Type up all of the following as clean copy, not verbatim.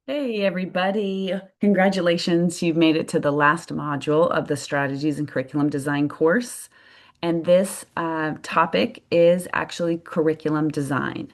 Hey, everybody. Congratulations. You've made it to the last module of the Strategies and Curriculum Design course. And this topic is actually curriculum design.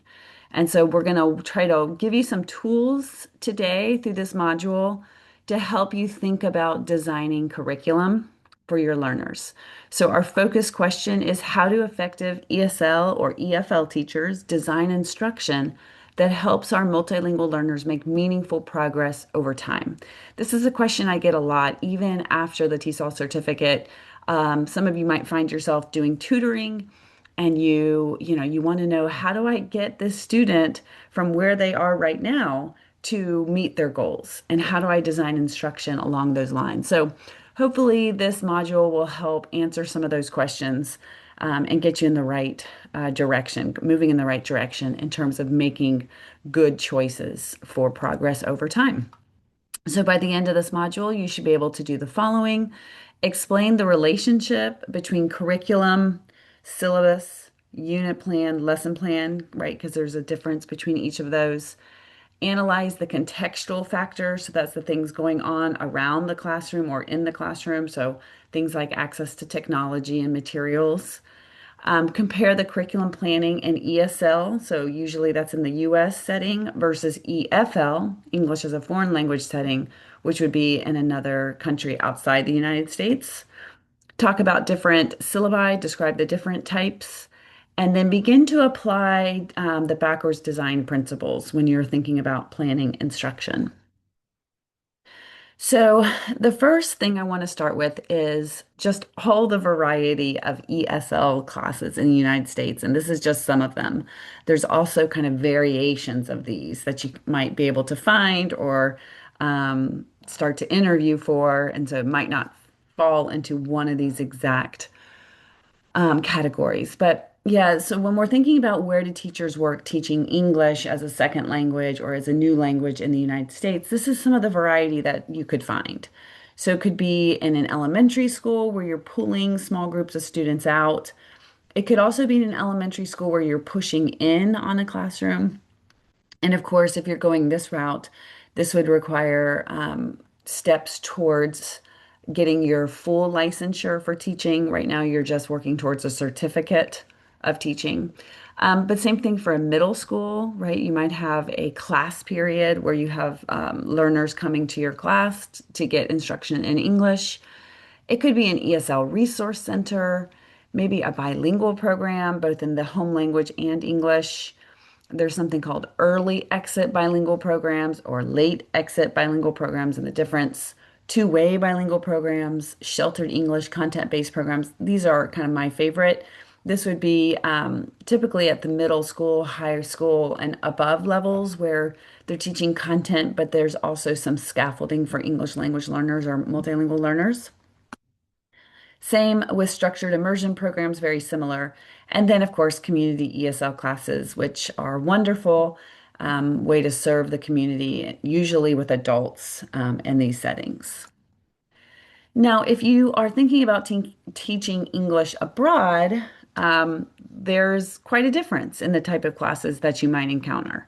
And so we're going to try to give you some tools today through this module to help you think about designing curriculum for your learners. So our focus question is how do effective ESL or EFL teachers design instruction that helps our multilingual learners make meaningful progress over time? This is a question I get a lot, even after the TESOL certificate. Some of you might find yourself doing tutoring and you want to know, how do I get this student from where they are right now to meet their goals? And how do I design instruction along those lines? So hopefully this module will help answer some of those questions, and get you in the right direction, moving in the right direction in terms of making good choices for progress over time. So by the end of this module, you should be able to do the following: explain the relationship between curriculum, syllabus, unit plan, lesson plan, right? Because there's a difference between each of those. Analyze the contextual factors. So that's the things going on around the classroom or in the classroom. So things like access to technology and materials. Compare the curriculum planning in ESL, so usually that's in the US setting, versus EFL, English as a foreign language setting, which would be in another country outside the United States. Talk about different syllabi, describe the different types, and then begin to apply the backwards design principles when you're thinking about planning instruction. So, the first thing I want to start with is just all the variety of ESL classes in the United States. And this is just some of them. There's also kind of variations of these that you might be able to find or start to interview for. And so it might not fall into one of these exact categories. But yeah, so when we're thinking about where do teachers work teaching English as a second language or as a new language in the United States, this is some of the variety that you could find. So it could be in an elementary school where you're pulling small groups of students out. It could also be in an elementary school where you're pushing in on a classroom. And of course, if you're going this route, this would require steps towards getting your full licensure for teaching. Right now, you're just working towards a certificate of teaching. But same thing for a middle school, right? You might have a class period where you have learners coming to your class to get instruction in English. It could be an ESL resource center, maybe a bilingual program, both in the home language and English. There's something called early exit bilingual programs or late exit bilingual programs, and the difference. Two-way bilingual programs, sheltered English, content-based programs. These are kind of my favorite. This would be typically at the middle school, higher school, and above levels where they're teaching content, but there's also some scaffolding for English language learners or multilingual learners. Same with structured immersion programs, very similar. And then, of course, community ESL classes, which are wonderful way to serve the community, usually with adults in these settings. Now, if you are thinking about teaching English abroad, there's quite a difference in the type of classes that you might encounter.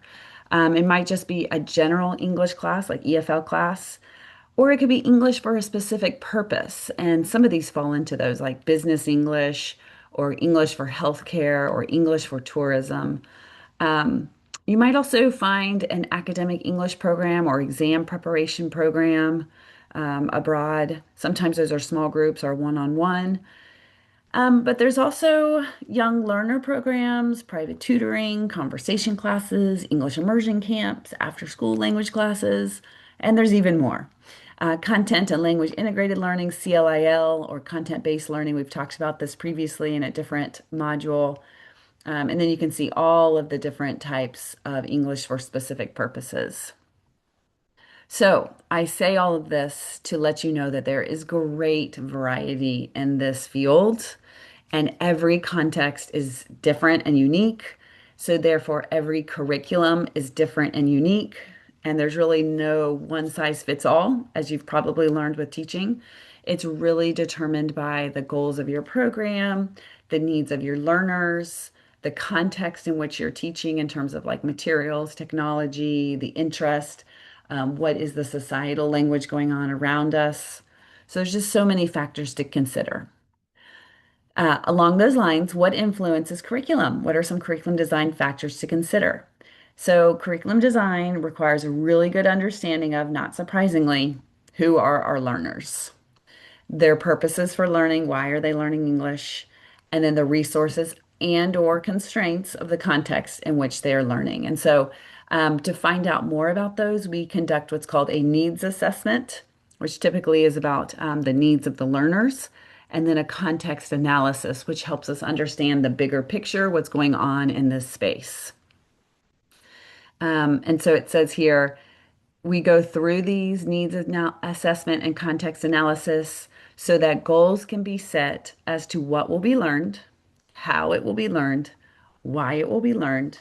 It might just be a general English class, like EFL class, or it could be English for a specific purpose. And some of these fall into those, like business English, or English for healthcare, or English for tourism. Um, you might also find an academic English program or exam preparation program abroad. Sometimes those are small groups or one-on-one. But there's also young learner programs, private tutoring, conversation classes, English immersion camps, after-school language classes, and there's even more. Content and language integrated learning, CLIL, or content-based learning. We've talked about this previously in a different module. And then you can see all of the different types of English for specific purposes. So I say all of this to let you know that there is great variety in this field, and every context is different and unique. So therefore, every curriculum is different and unique. And there's really no one size fits all, as you've probably learned with teaching. It's really determined by the goals of your program, the needs of your learners, the context in which you're teaching in terms of like materials, technology, the interest. What is the societal language going on around us? So there's just so many factors to consider. Along those lines, what influences curriculum? What are some curriculum design factors to consider? So, curriculum design requires a really good understanding of, not surprisingly, who are our learners, their purposes for learning, why are they learning English, and then the resources and or constraints of the context in which they are learning. And so to find out more about those, we conduct what's called a needs assessment, which typically is about the needs of the learners, and then a context analysis, which helps us understand the bigger picture, what's going on in this space. And so it says here, we go through these needs assessment and context analysis so that goals can be set as to what will be learned, how it will be learned, why it will be learned,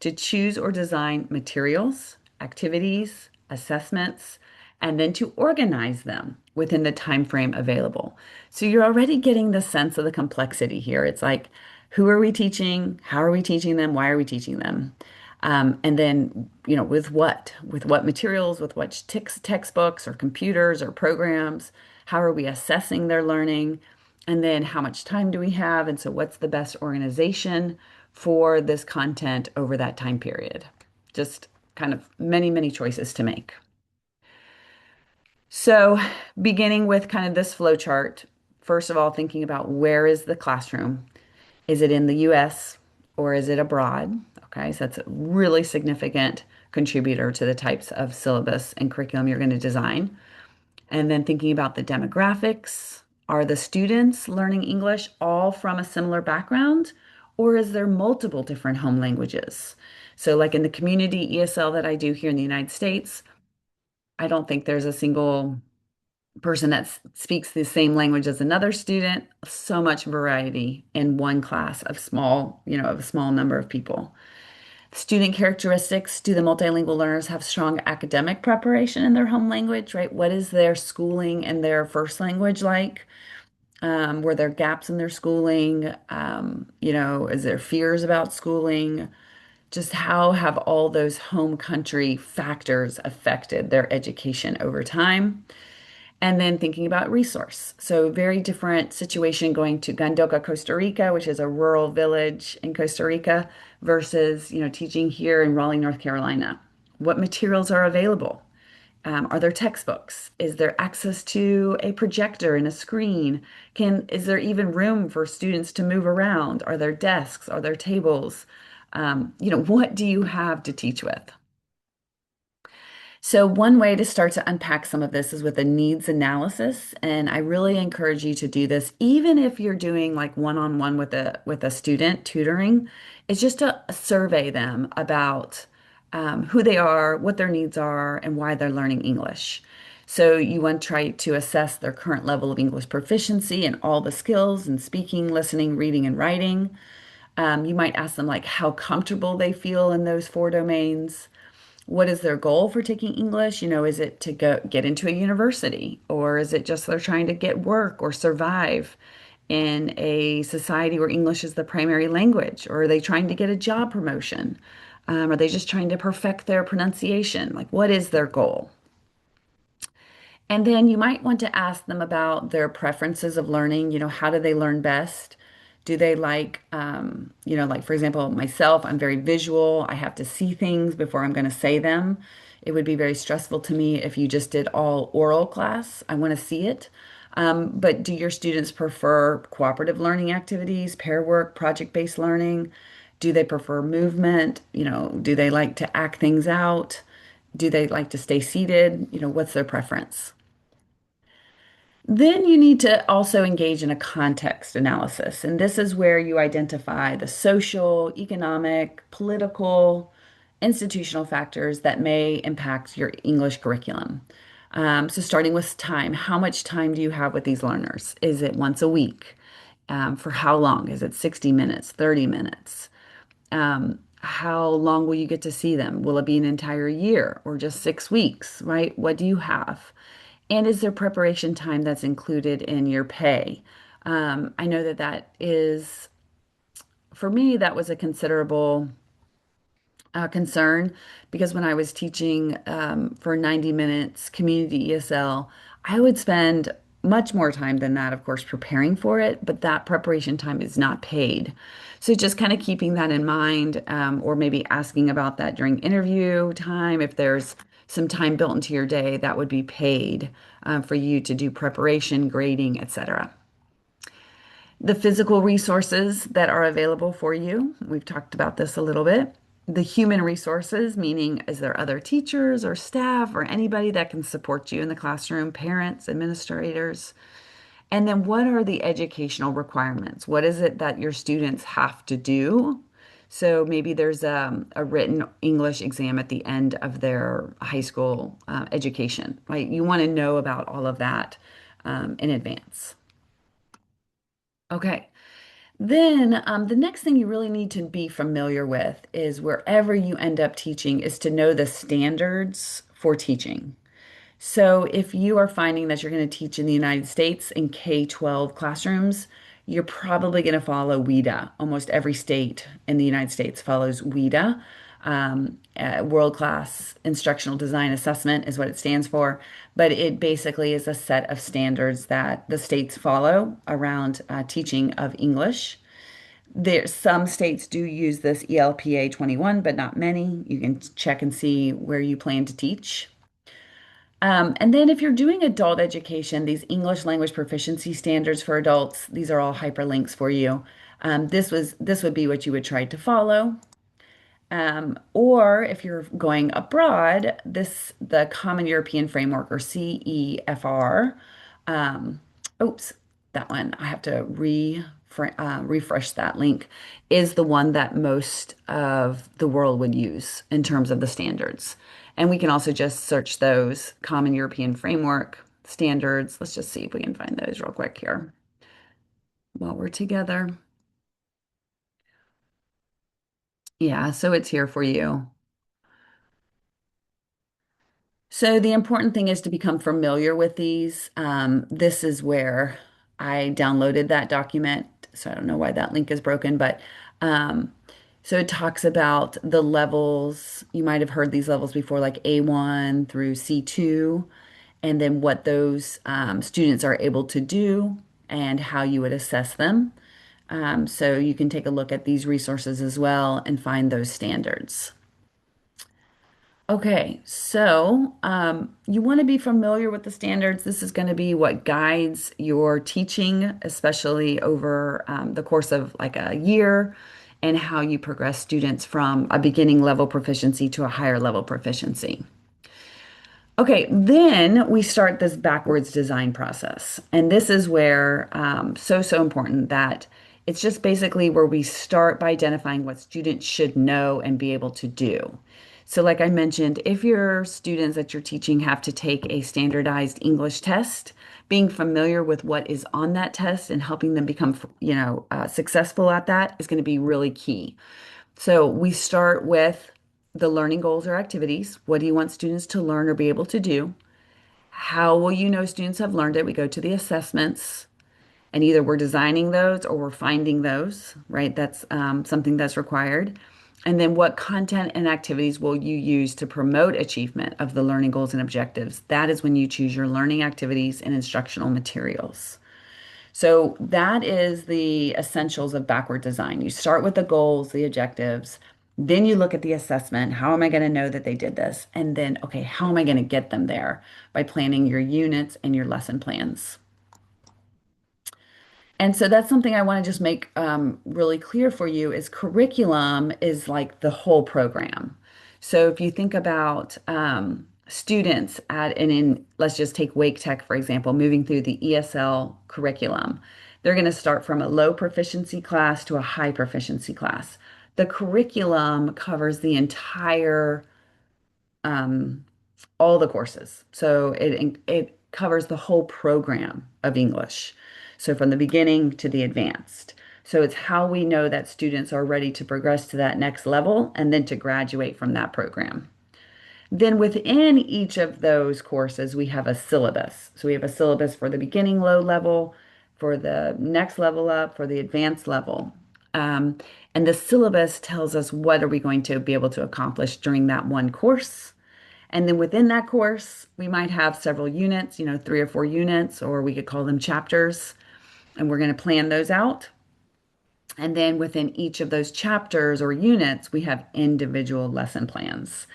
to choose or design materials, activities, assessments, and then to organize them within the time frame available. So you're already getting the sense of the complexity here. It's like, who are we teaching? How are we teaching them? Why are we teaching them? And then, with what? With what materials? With what textbooks or computers or programs? How are we assessing their learning? And then how much time do we have? And so what's the best organization for this content over that time period? Just kind of many, many choices to make. So, beginning with kind of this flow chart, first of all, thinking about where is the classroom? Is it in the US or is it abroad? Okay, so that's a really significant contributor to the types of syllabus and curriculum you're going to design. And then thinking about the demographics. Are the students learning English all from a similar background, or is there multiple different home languages? So, like in the community ESL that I do here in the United States, I don't think there's a single person that speaks the same language as another student. So much variety in one class of of a small number of people. Student characteristics. Do the multilingual learners have strong academic preparation in their home language, right? What is their schooling in their first language like? Were there gaps in their schooling? Is there fears about schooling? Just how have all those home country factors affected their education over time? And then thinking about resource. So very different situation going to Gandoca, Costa Rica, which is a rural village in Costa Rica, versus, teaching here in Raleigh, North Carolina. What materials are available? Are there textbooks? Is there access to a projector and a screen? Is there even room for students to move around? Are there desks? Are there tables? What do you have to teach with? So, one way to start to unpack some of this is with a needs analysis, and I really encourage you to do this even if you're doing like one-on-one with a student tutoring. It's just to survey them about who they are, what their needs are, and why they're learning English. So, you want to try to assess their current level of English proficiency and all the skills in speaking, listening, reading, and writing. You might ask them like how comfortable they feel in those four domains. What is their goal for taking English? Is it to go get into a university, or is it just they're trying to get work or survive in a society where English is the primary language? Or are they trying to get a job promotion? Are they just trying to perfect their pronunciation? Like, what is their goal? And then you might want to ask them about their preferences of learning. How do they learn best? Do they like, like for example, myself, I'm very visual. I have to see things before I'm going to say them. It would be very stressful to me if you just did all oral class. I want to see it. But do your students prefer cooperative learning activities, pair work, project-based learning? Do they prefer movement? Do they like to act things out? Do they like to stay seated? What's their preference? Then you need to also engage in a context analysis. And this is where you identify the social, economic, political, institutional factors that may impact your English curriculum. So, starting with time, how much time do you have with these learners? Is it once a week? For how long? Is it 60 minutes, 30 minutes? How long will you get to see them? Will it be an entire year or just 6 weeks, right? What do you have? And is there preparation time that's included in your pay? I know that for me, that was a considerable concern because when I was teaching for 90 minutes community ESL, I would spend much more time than that, of course, preparing for it, but that preparation time is not paid. So just kind of keeping that in mind, or maybe asking about that during interview time. If there's some time built into your day, that would be paid for you to do preparation, grading, etc. The physical resources that are available for you. We've talked about this a little bit. The human resources, meaning is there other teachers or staff or anybody that can support you in the classroom, parents, administrators? And then what are the educational requirements? What is it that your students have to do? So maybe there's a written English exam at the end of their high school education, right? You want to know about all of that in advance. Okay. Then the next thing you really need to be familiar with is wherever you end up teaching is to know the standards for teaching. So if you are finding that you're going to teach in the United States in K-12 classrooms, you're probably going to follow WIDA. Almost every state in the United States follows WIDA. World-class instructional design assessment is what it stands for, but it basically is a set of standards that the states follow around teaching of English. Some states do use this ELPA 21, but not many. You can check and see where you plan to teach. And then if you're doing adult education, these English language proficiency standards for adults, these are all hyperlinks for you. This would be what you would try to follow. Or if you're going abroad, the Common European Framework or CEFR. Um, oops, that one. I have to refresh that link. Is the one that most of the world would use in terms of the standards. And we can also just search those Common European Framework standards. Let's just see if we can find those real quick here while we're together. Yeah, so it's here for you. So the important thing is to become familiar with these. This is where I downloaded that document. So I don't know why that link is broken, but um, so it talks about the levels. You might have heard these levels before, like A1 through C2, and then what those students are able to do and how you would assess them. So you can take a look at these resources as well and find those standards. Okay, so you want to be familiar with the standards. This is going to be what guides your teaching, especially over the course of like a year, and how you progress students from a beginning level proficiency to a higher level proficiency. Okay, then we start this backwards design process. And this is where, so important that it's just basically where we start by identifying what students should know and be able to do. So, like I mentioned, if your students that you're teaching have to take a standardized English test, being familiar with what is on that test and helping them become, successful at that is going to be really key. So we start with the learning goals or activities. What do you want students to learn or be able to do? How will you know students have learned it? We go to the assessments, and either we're designing those or we're finding those, right? That's something that's required. And then what content and activities will you use to promote achievement of the learning goals and objectives? That is when you choose your learning activities and instructional materials. So that is the essentials of backward design. You start with the goals, the objectives, then you look at the assessment. How am I going to know that they did this? And then, okay, how am I going to get them there? By planning your units and your lesson plans. And so that's something I want to just make really clear for you is curriculum is like the whole program. So if you think about students let's just take Wake Tech, for example, moving through the ESL curriculum, they're going to start from a low proficiency class to a high proficiency class. The curriculum covers the entire um, all the courses. So it covers the whole program of English. So from the beginning to the advanced. So it's how we know that students are ready to progress to that next level and then to graduate from that program. Then within each of those courses, we have a syllabus. So we have a syllabus for the beginning low level, for the next level up, for the advanced level. Um, And the syllabus tells us what are we going to be able to accomplish during that one course. And then within that course, we might have several units, 3 or 4 units, or we could call them chapters, and we're going to plan those out. And then within each of those chapters or units, we have individual lesson plans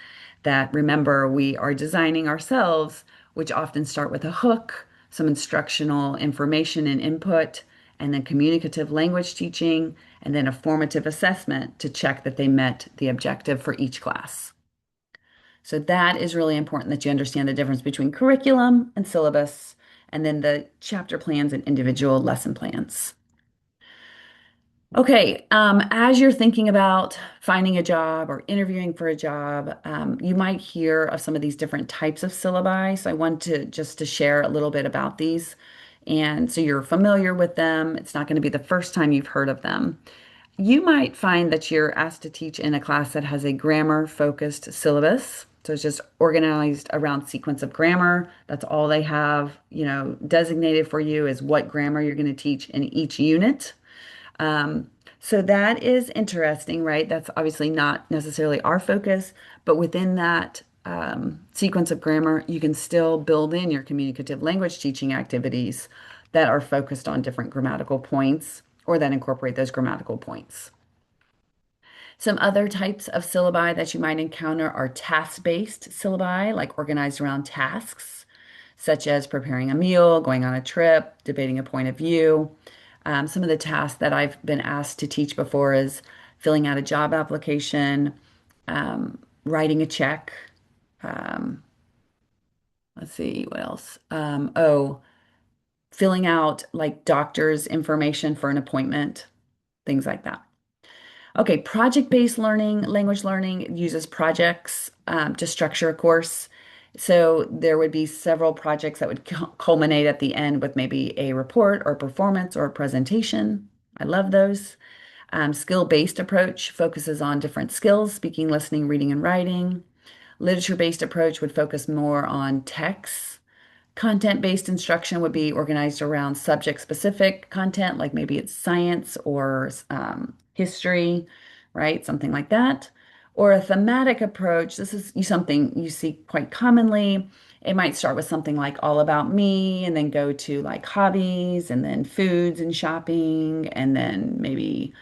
that, remember, we are designing ourselves, which often start with a hook, some instructional information and input, and then communicative language teaching, and then a formative assessment to check that they met the objective for each class. So that is really important that you understand the difference between curriculum and syllabus, and then the chapter plans and individual lesson plans. Okay, as you're thinking about finding a job or interviewing for a job, you might hear of some of these different types of syllabi. So I want to just to share a little bit about these. And so you're familiar with them. It's not going to be the first time you've heard of them. You might find that you're asked to teach in a class that has a grammar-focused syllabus. So it's just organized around sequence of grammar. That's all they have, designated for you is what grammar you're going to teach in each unit. Um, so that is interesting, right? That's obviously not necessarily our focus, but within that sequence of grammar, you can still build in your communicative language teaching activities that are focused on different grammatical points or that incorporate those grammatical points. Some other types of syllabi that you might encounter are task-based syllabi, like organized around tasks, such as preparing a meal, going on a trip, debating a point of view. Some of the tasks that I've been asked to teach before is filling out a job application, writing a check. Um, let's see, what else? Filling out like doctor's information for an appointment, things like that. Okay, project-based learning, language learning uses projects to structure a course. So there would be several projects that would culminate at the end with maybe a report or performance or a presentation. I love those. Skill-based approach focuses on different skills, speaking, listening, reading, and writing. Literature-based approach would focus more on texts. Content-based instruction would be organized around subject-specific content, like maybe it's science or history, right? Something like that. Or a thematic approach. This is something you see quite commonly. It might start with something like all about me and then go to like hobbies and then foods and shopping and then maybe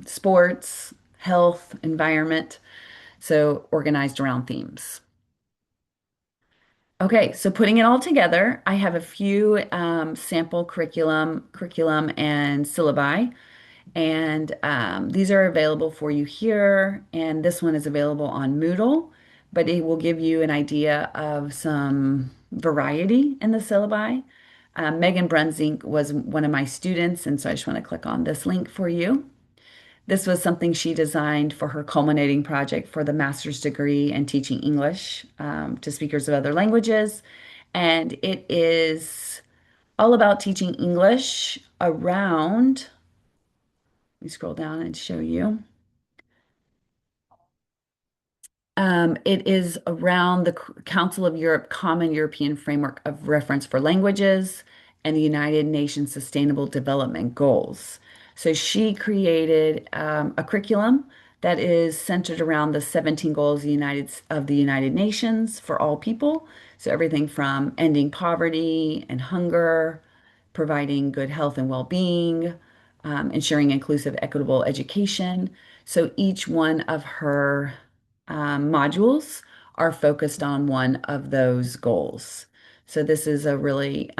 sports, health, environment. So organized around themes. Okay, so putting it all together, I have a few sample curriculum and syllabi, and these are available for you here. And this one is available on Moodle, but it will give you an idea of some variety in the syllabi. Megan Brunsink was one of my students, and so I just want to click on this link for you. This was something she designed for her culminating project for the master's degree in teaching English to speakers of other languages. And it is all about teaching English around, let me scroll down and show you. It is around the Council of Europe Common European Framework of Reference for Languages and the United Nations Sustainable Development Goals. So she created a curriculum that is centered around the 17 goals of the United Nations for all people. So everything from ending poverty and hunger, providing good health and well-being, ensuring inclusive, equitable education. So each one of her modules are focused on one of those goals. So this is a really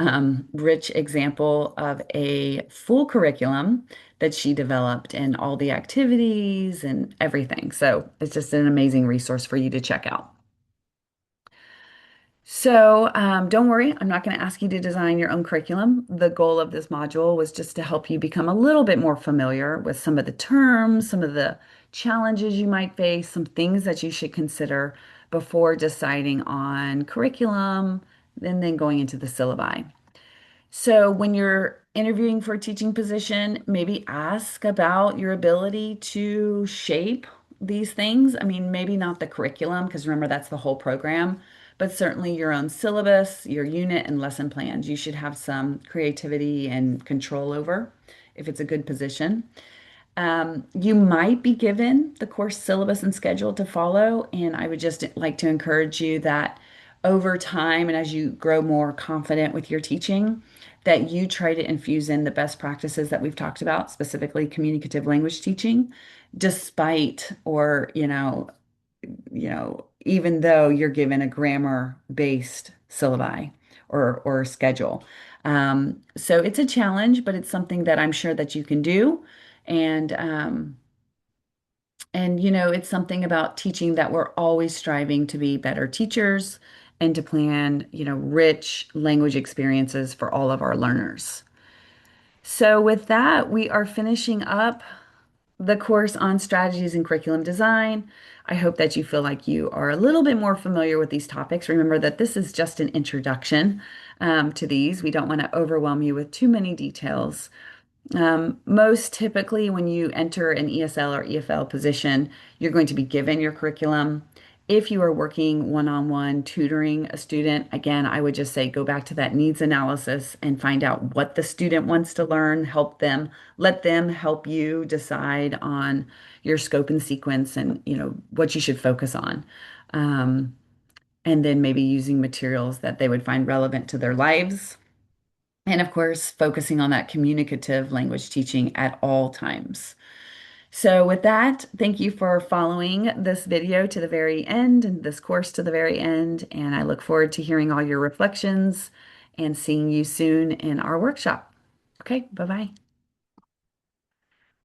rich example of a full curriculum that she developed and all the activities and everything. So it's just an amazing resource for you to check out. So don't worry, I'm not going to ask you to design your own curriculum. The goal of this module was just to help you become a little bit more familiar with some of the terms, some of the challenges you might face, some things that you should consider before deciding on curriculum, and then going into the syllabi. So when you're interviewing for a teaching position, maybe ask about your ability to shape these things. I mean, maybe not the curriculum, because remember, that's the whole program, but certainly your own syllabus, your unit, and lesson plans. You should have some creativity and control over if it's a good position. You might be given the course syllabus and schedule to follow, and I would just like to encourage you that over time and as you grow more confident with your teaching, that you try to infuse in the best practices that we've talked about, specifically communicative language teaching, despite or, even though you're given a grammar-based syllabi or schedule. So it's a challenge, but it's something that I'm sure that you can do. And it's something about teaching that we're always striving to be better teachers and to plan, rich language experiences for all of our learners. So with that, we are finishing up the course on strategies in curriculum design. I hope that you feel like you are a little bit more familiar with these topics. Remember that this is just an introduction to these. We don't want to overwhelm you with too many details. Most typically, when you enter an ESL or EFL position, you're going to be given your curriculum. If you are working one-on-one tutoring a student, again, I would just say go back to that needs analysis and find out what the student wants to learn, help them, let them help you decide on your scope and sequence and, what you should focus on. Um, and then maybe using materials that they would find relevant to their lives and of course, focusing on that communicative language teaching at all times. So with that, thank you for following this video to the very end and this course to the very end. And I look forward to hearing all your reflections and seeing you soon in our workshop. Okay, bye-bye.